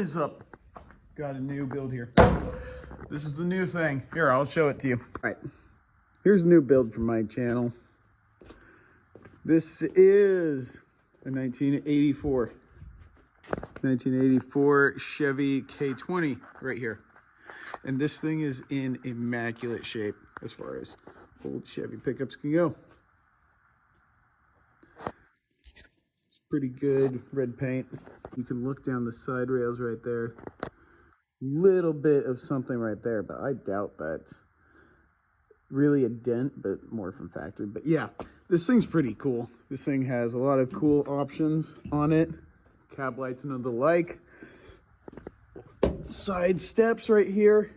is up? Got a new build here. This is the new thing. Here, I'll show it to you. All right, here's a new build from my channel. This is a 1984 Chevy K20 right here. And this thing is in immaculate shape as far as old Chevy pickups can go. It's pretty good red paint. You can look down the side rails right there. Little bit of something right there, but I doubt that's really a dent, but more from factory. But yeah, this thing's pretty cool. This thing has a lot of cool options on it. Cab lights and the like. Side steps right here.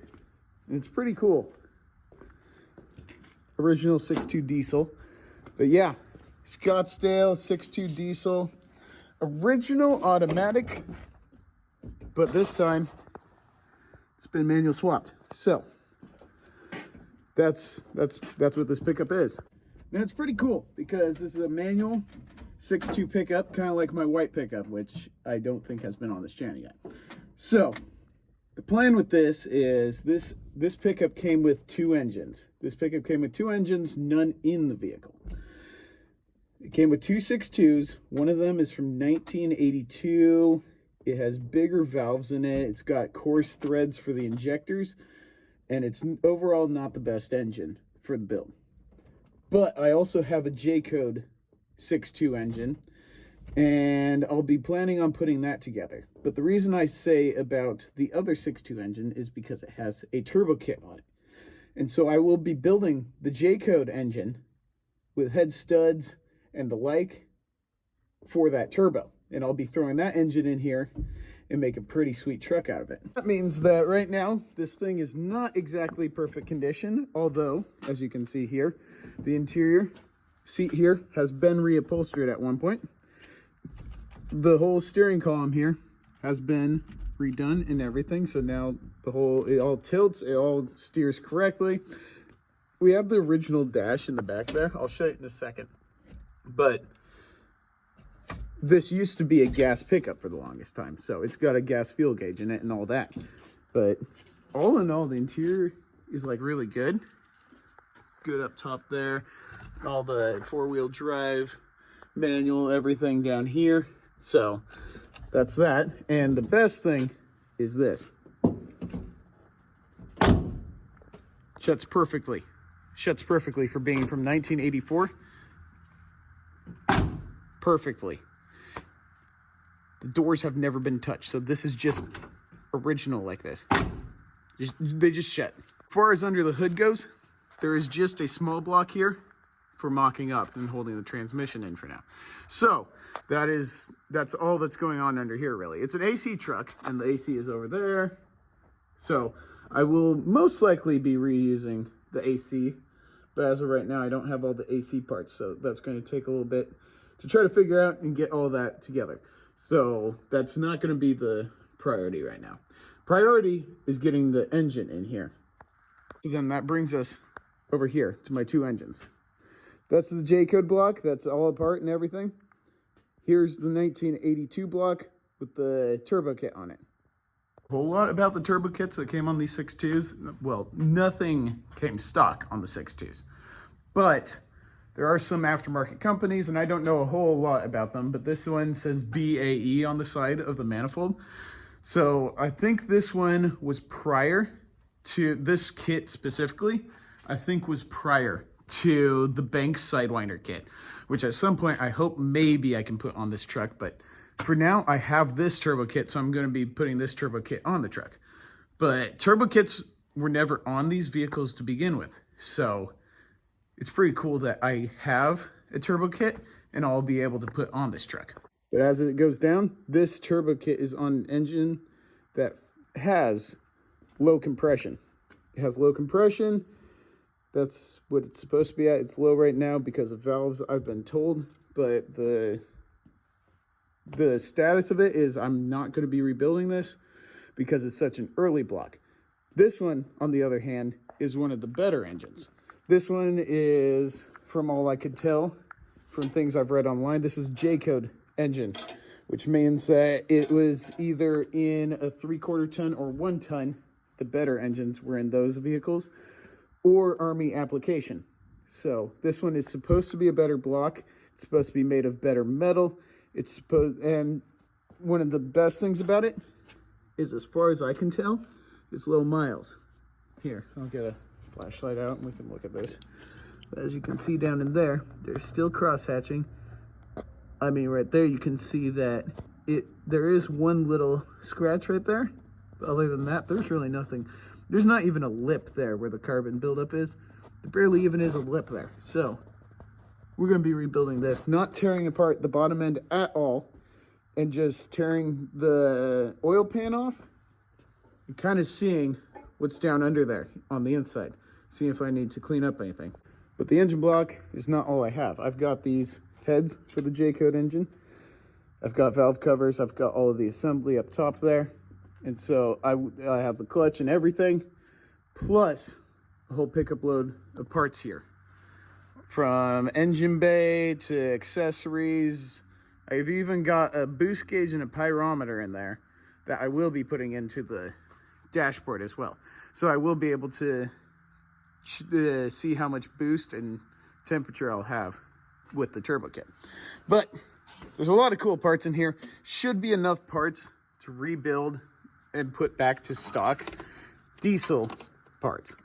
It's pretty cool. Original 6.2 diesel. But yeah, Scottsdale 6.2 diesel. Original automatic, but this time it's been manual swapped. So that's what this pickup is. Now it's pretty cool because this is a manual 6.2 pickup, kind of like my white pickup, which I don't think has been on this channel yet. So the plan with this is this pickup came with two engines. This pickup came with two engines, none in the vehicle. It came with two 6.2s. One of them is from 1982. It has bigger valves in it. It's got coarse threads for the injectors, and it's overall not the best engine for the build. But I also have a J-code 6.2 engine, and I'll be planning on putting that together. But the reason I say about the other 6.2 engine is because it has a turbo kit on it. And so I will be building the J-code engine with head studs and the like for that turbo. And I'll be throwing that engine in here and make a pretty sweet truck out of it. That means that right now, this thing is not exactly perfect condition, although, as you can see here, the interior seat here has been reupholstered at one point. The whole steering column here has been redone and everything, so now it all tilts, it all steers correctly. We have the original dash in the back there. I'll show you in a second. But this used to be a gas pickup for the longest time, so it's got a gas fuel gauge in it and all that. But all in all, the interior is like really good. Good up top there. All the four-wheel drive, manual, everything down here. So that's that. And the best thing is this. Shuts perfectly. Shuts perfectly for being from 1984. Perfectly. The doors have never been touched, so this is just original like this. They just shut. As far as under the hood goes, there is just a small block here for mocking up and holding the transmission in for now. So that's all that's going on under here, really. It's an AC truck, and the AC is over there. So I will most likely be reusing the AC, but as of right now, I don't have all the AC parts, so that's going to take a little bit to try to figure out and get all that together. So that's not going to be the priority right now. Priority is getting the engine in here. So then that brings us over here to my two engines. That's the J-code block. That's all apart and everything. Here's the 1982 block with the turbo kit on it. A whole lot about the turbo kits that came on these 6.2s. Well, nothing came stock on the 6.2s. But there are some aftermarket companies, and I don't know a whole lot about them, but this one says BAE on the side of the manifold. So I think this one was prior to, this kit specifically, I think was prior to the Banks Sidewinder kit, which at some point I hope maybe I can put on this truck. But for now, I have this turbo kit, so I'm going to be putting this turbo kit on the truck. But turbo kits were never on these vehicles to begin with. So it's pretty cool that I have a turbo kit and I'll be able to put on this truck. But as it goes down, this turbo kit is on an engine that has low compression. It has low compression. That's what it's supposed to be at. It's low right now because of valves, I've been told. But the status of it is I'm not going to be rebuilding this because it's such an early block. This one, on the other hand, is one of the better engines. This one is, from all I could tell, from things I've read online, this is J-code engine which means that it was either in a 3/4 ton or 1 ton. The better engines were in those vehicles, or Army application. So this one is supposed to be a better block. It's supposed to be made of better metal. And one of the best things about it is, as far as I can tell, it's low miles. Here, I'll get a flashlight out and we can look at this. As you can see down in there, there's still cross-hatching. I mean, right there, you can see that there is one little scratch right there. But other than that, there's really nothing. There's not even a lip there where the carbon buildup is. There barely even is a lip there. So we're going to be rebuilding this, not tearing apart the bottom end at all, and just tearing the oil pan off and kind of seeing what's down under there on the inside, seeing if I need to clean up anything. But the engine block is not all I have. I've got these heads for the J-code engine. I've got valve covers. I've got all of the assembly up top there. And so I have the clutch and everything, plus a whole pickup load of parts here. From engine bay to accessories. I've even got a boost gauge and a pyrometer in there that I will be putting into the dashboard as well. So I will be able to see how much boost and temperature I'll have with the turbo kit. But there's a lot of cool parts in here. Should be enough parts to rebuild and put back to stock diesel parts.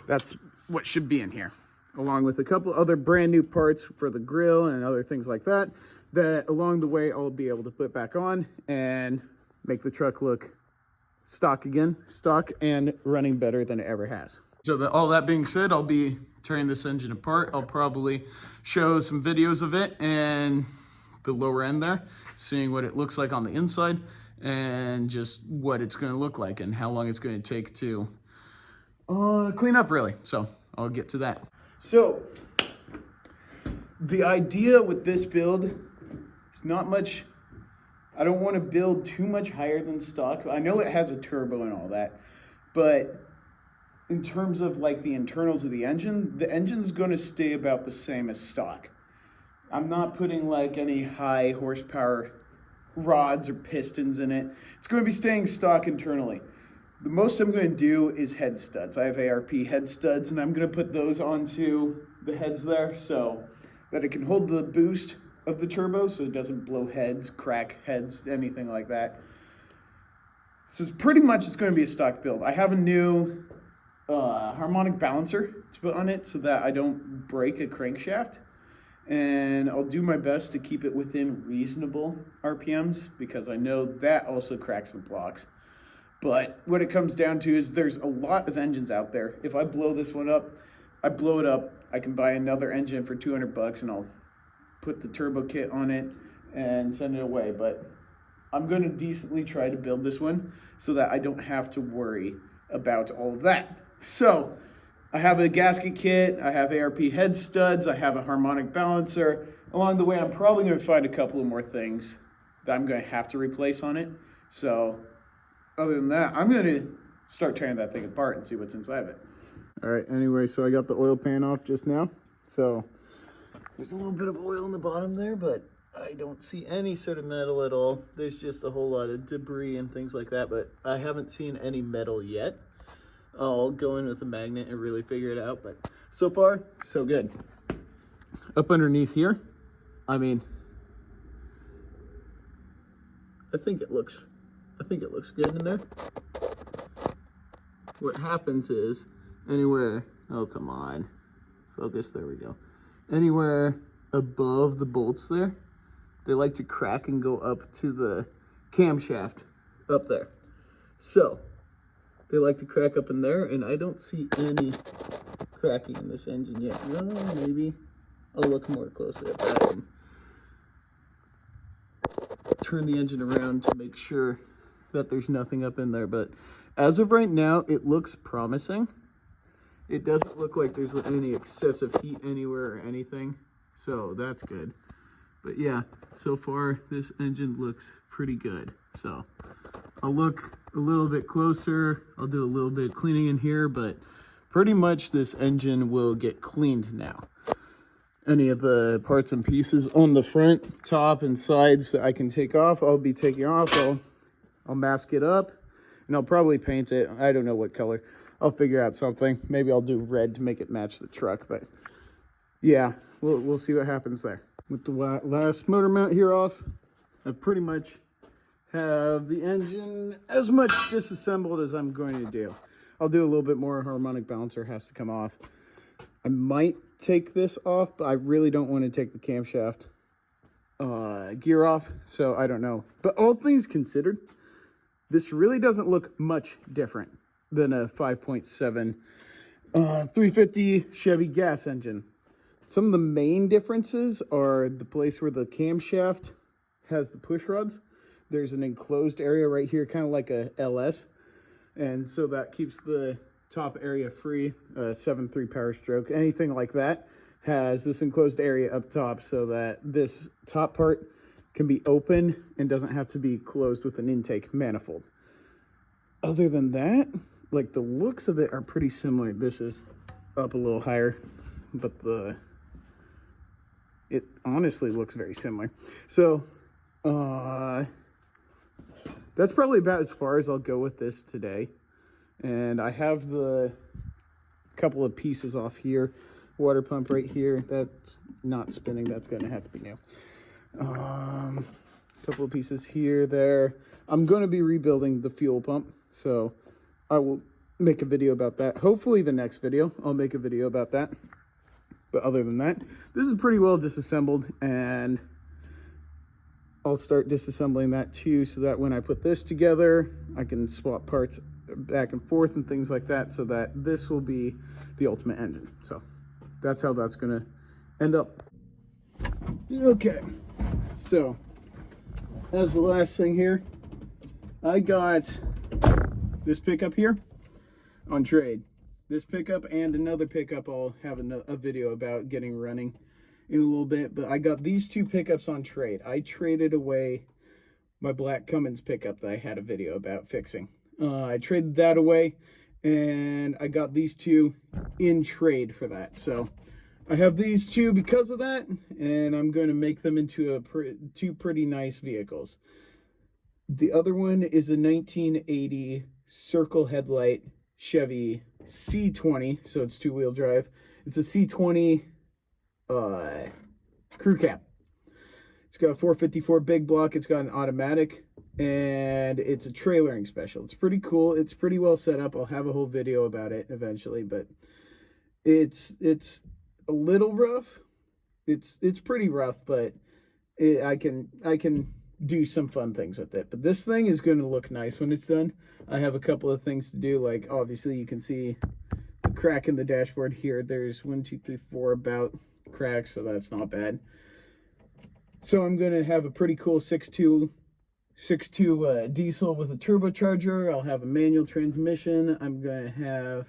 That's what should be in here, along with a couple other brand new parts for the grill and other things like that, that along the way I'll be able to put back on and make the truck look stock again, stock and running better than it ever has. So all that being said, I'll be tearing this engine apart. I'll probably show some videos of it and the lower end there, seeing what it looks like on the inside and just what it's going to look like and how long it's going to take to clean up, really. So I'll get to that. So the idea with this build is not much. I don't want to build too much higher than stock. I know it has a turbo and all that, but in terms of like the internals of the engine's going to stay about the same as stock. I'm not putting like any high horsepower rods or pistons in it. It's going to be staying stock internally. The most I'm going to do is head studs. I have ARP head studs, and I'm going to put those onto the heads there so that it can hold the boost of the turbo so it doesn't blow heads, crack heads, anything like that. So it's pretty much it's going to be a stock build. I have a new harmonic balancer to put on it so that I don't break a crankshaft. And I'll do my best to keep it within reasonable RPMs because I know that also cracks the blocks. But what it comes down to is there's a lot of engines out there. If I blow this one up, I blow it up. I can buy another engine for $200 and I'll put the turbo kit on it and send it away. But I'm going to decently try to build this one so that I don't have to worry about all of that. So I have a gasket kit, I have ARP head studs, I have a harmonic balancer. Along the way, I'm probably going to find a couple of more things that I'm going to have to replace on it. So other than that, I'm going to start tearing that thing apart and see what's inside of it. All right, anyway, so I got the oil pan off just now. So there's a little bit of oil in the bottom there, but I don't see any sort of metal at all. There's just a whole lot of debris and things like that, but I haven't seen any metal yet. I'll go in with a magnet and really figure it out, but so far, so good. Up underneath here, I mean, I think it looks good in there. What happens is anywhere, oh come on, focus, there we go. Anywhere above the bolts there, they like to crack and go up to the camshaft up there. So they like to crack up in there, and I don't see any cracking in this engine yet. No, maybe I'll look more closely at that and turn the engine around to make sure that there's nothing up in there. But as of right now, it looks promising. It doesn't look like there's any excessive heat anywhere or anything, so that's good. But yeah, so far this engine looks pretty good. So I'll look a little bit closer. I'll do a little bit of cleaning in here, but pretty much this engine will get cleaned now. any of the parts and pieces on the front, top, and sides that I can take off, I'll be taking off. I'll mask it up, and I'll probably paint it. I don't know what color. I'll figure out something. Maybe I'll do red to make it match the truck, but yeah, we'll see what happens there. With the last motor mount here off, I pretty much have the engine as much disassembled as I'm going to do. I'll do a little bit more. Harmonic balancer has to come off. I might take this off, but I really don't want to take the camshaft gear off, so I don't know. But all things considered, this really doesn't look much different than a 5.7 350 Chevy gas engine. Some of the main differences are the place where the camshaft has the push rods. There's an enclosed area right here, kind of like a LS, and so that keeps the top area free. 7.3 power stroke, anything like that has this enclosed area up top so that this top part can be open and doesn't have to be closed with an intake manifold. Other than that, like, the looks of it are pretty similar. This is up a little higher, but it honestly looks very similar. So that's probably about as far as I'll go with this today. And I have the couple of pieces off here. Water pump right here, that's not spinning, that's gonna have to be new. Couple of pieces here, there. I'm gonna be rebuilding the fuel pump, so I will make a video about that. Hopefully the next video I'll make a video about that. But other than that, this is pretty well disassembled, and I'll start disassembling that too, so that when I put this together, I can swap parts back and forth and things like that, so that this will be the ultimate engine. So that's how that's gonna end up. Okay, so as the last thing here, I got this pickup here on trade. This pickup and another pickup I'll have a video about getting running in a little bit, but I got these two pickups on trade. I traded away my black Cummins pickup that I had a video about fixing. I traded that away, and I got these two in trade for that. So I have these two because of that, and I'm going to make them into two pretty nice vehicles. The other one is a 1980 circle headlight Chevy C20, so it's two-wheel drive. It's a C20 crew cab. It's got a 454 big block. It's got an automatic, and it's a trailering special. It's pretty cool. It's pretty well set up. I'll have a whole video about it eventually, but it's a little rough. It's pretty rough, but I can do some fun things with it. But this thing is going to look nice when it's done. I have a couple of things to do, like obviously you can see the crack in the dashboard here. There's 1, 2, 3, 4 about cracks, so that's not bad. So I'm going to have a pretty cool 6.2 diesel with a turbocharger. I'll have a manual transmission. I'm going to have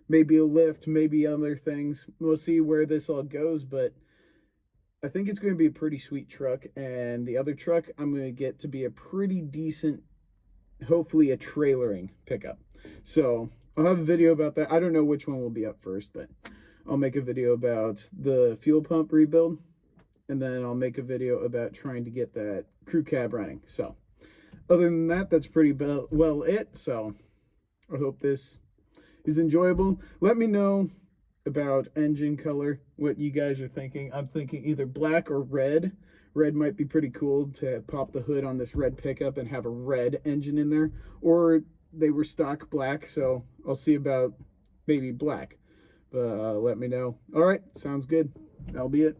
maybe a lift, maybe other things. We'll see where this all goes, but I think it's going to be a pretty sweet truck. And the other truck I'm going to get to be a pretty decent, hopefully a trailering pickup. So I'll have a video about that. I don't know which one will be up first, but I'll make a video about the fuel pump rebuild, and then I'll make a video about trying to get that crew cab running. So other than that, that's pretty well it. So I hope this is enjoyable. Let me know about engine color, what you guys are thinking. I'm thinking either black or red. Red might be pretty cool to pop the hood on this red pickup and have a red engine in there, or they were stock black, so I'll see about maybe black. But let me know. All right, sounds good. That'll be it.